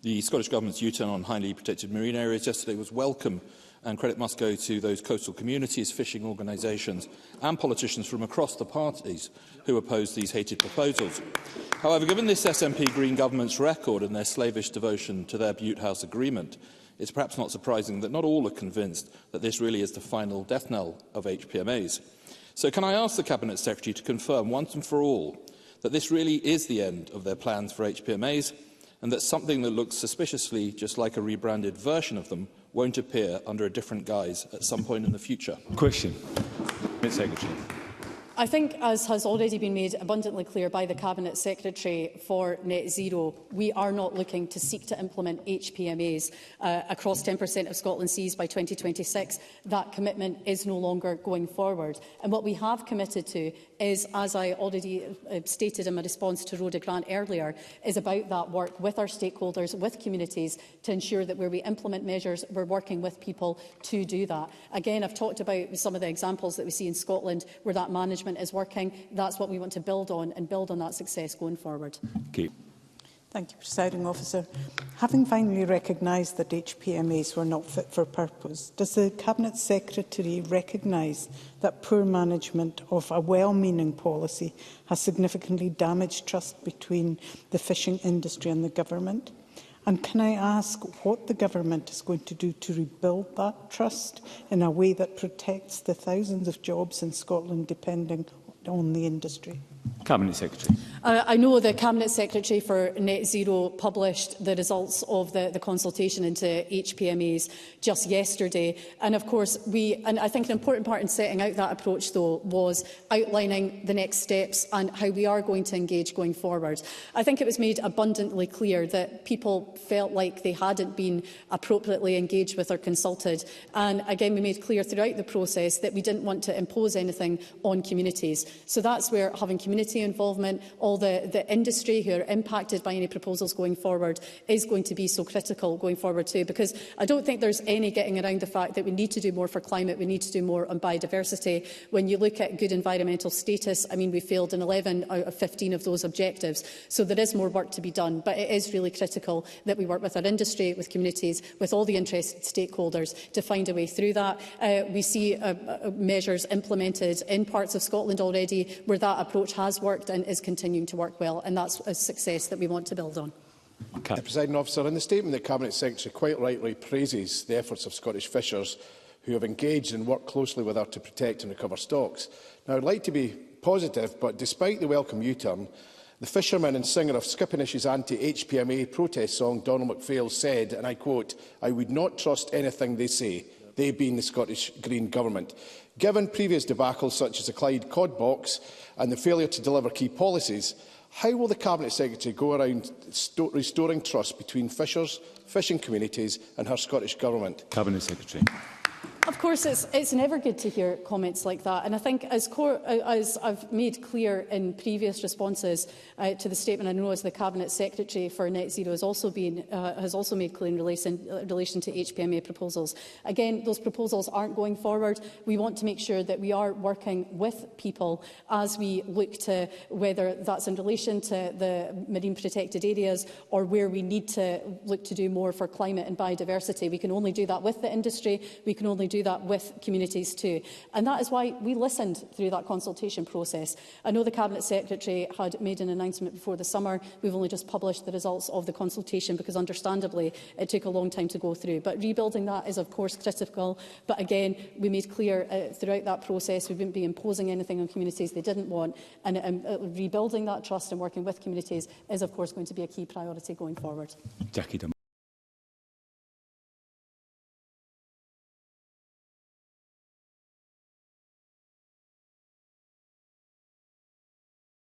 The Scottish Government's U-turn on highly protected marine areas yesterday was welcome, and credit must go to those coastal communities, fishing organisations and politicians from across the parties who opposed these hated proposals. However, given this SNP Green Government's record and their slavish devotion to their Butte House agreement, it's perhaps not surprising that not all are convinced that this really is the final death knell of HPMAs. So can I ask the Cabinet Secretary to confirm once and for all that this really is the end of their plans for HPMAs, and that something that looks suspiciously just like a rebranded version of them won't appear under a different guise at some point in the future? Question. Cabinet Secretary. I think, as has already been made abundantly clear by the Cabinet Secretary for Net Zero, we are not looking to seek to implement HPMAs across 10% of Scotland's seas by 2026. That commitment is no longer going forward. And what we have committed to is, as I already stated in my response to Rhoda Grant earlier, is about that work with our stakeholders, with communities, to ensure that where we implement measures, we're working with people to do that. Again, I've talked about some of the examples that we see in Scotland where that management is working. That's what we want to build on, and build on that success going forward. Okay. Thank you, Presiding Officer. Having finally recognised that HPMAs were not fit for purpose, does the Cabinet Secretary recognise that poor management of a well-meaning policy has significantly damaged trust between the fishing industry and the Government? And can I ask what the Government is going to do to rebuild that trust in a way that protects the thousands of jobs in Scotland depending on the industry? Cabinet Secretary. I know the Cabinet Secretary for Net Zero published the results of the consultation into HPMAs just yesterday. And of course, I think an important part in setting out that approach, though, was outlining the next steps and how we are going to engage going forward. I think it was made abundantly clear that people felt like they hadn't been appropriately engaged with or consulted. And again, we made clear throughout the process that we didn't want to impose anything on communities. So that's where having community involvement, all the industry who are impacted by any proposals going forward, is going to be so critical going forward too, because I don't think there's any getting around the fact that we need to do more for climate, we need to do more on biodiversity. When you look at good environmental status, I mean, we failed in 11 out of 15 of those objectives, so there is more work to be done, but it is really critical that we work with our industry, with communities, with all the interested stakeholders to find a way through that. We see measures implemented in parts of Scotland already where that approach has worked and is continuing to work well, and that's a success that we want to build on. The Presiding Officer, in the statement, the Cabinet Secretary quite rightly praises the efforts of Scottish fishers who have engaged and worked closely with her to protect and recover stocks. Now, I'd like to be positive, but despite the welcome U-turn, the fisherman and singer of Skipinish's anti-HPMA protest song, Donald McPhail, said, and I quote, "I would not trust anything they say," they being the Scottish Green Government. Given previous debacles such as the Clyde cod box and the failure to deliver key policies, how will the Cabinet Secretary go around restoring trust between fishers, fishing communities and her Scottish Government? Cabinet Secretary. Of course, it's never good to hear comments like that. And I think, as I've made clear in previous responses to the statement, I know as the Cabinet Secretary for Net Zero has also made clear in relation to HPMA proposals. Again, those proposals aren't going forward. We want to make sure that we are working with people as we look to whether that's in relation to the marine protected areas or where we need to look to do more for climate and biodiversity. We can only do that with the industry. We can only do that with communities too. And that is why we listened through that consultation process. I know the Cabinet Secretary had made an announcement before the summer. We've only just published the results of the consultation because, understandably, it took a long time to go through. But rebuilding that is, of course, critical. But again, we made clear throughout that process we wouldn't be imposing anything on communities they didn't want. And rebuilding that trust and working with communities is, of course, going to be a key priority going forward. Jackie Dunn.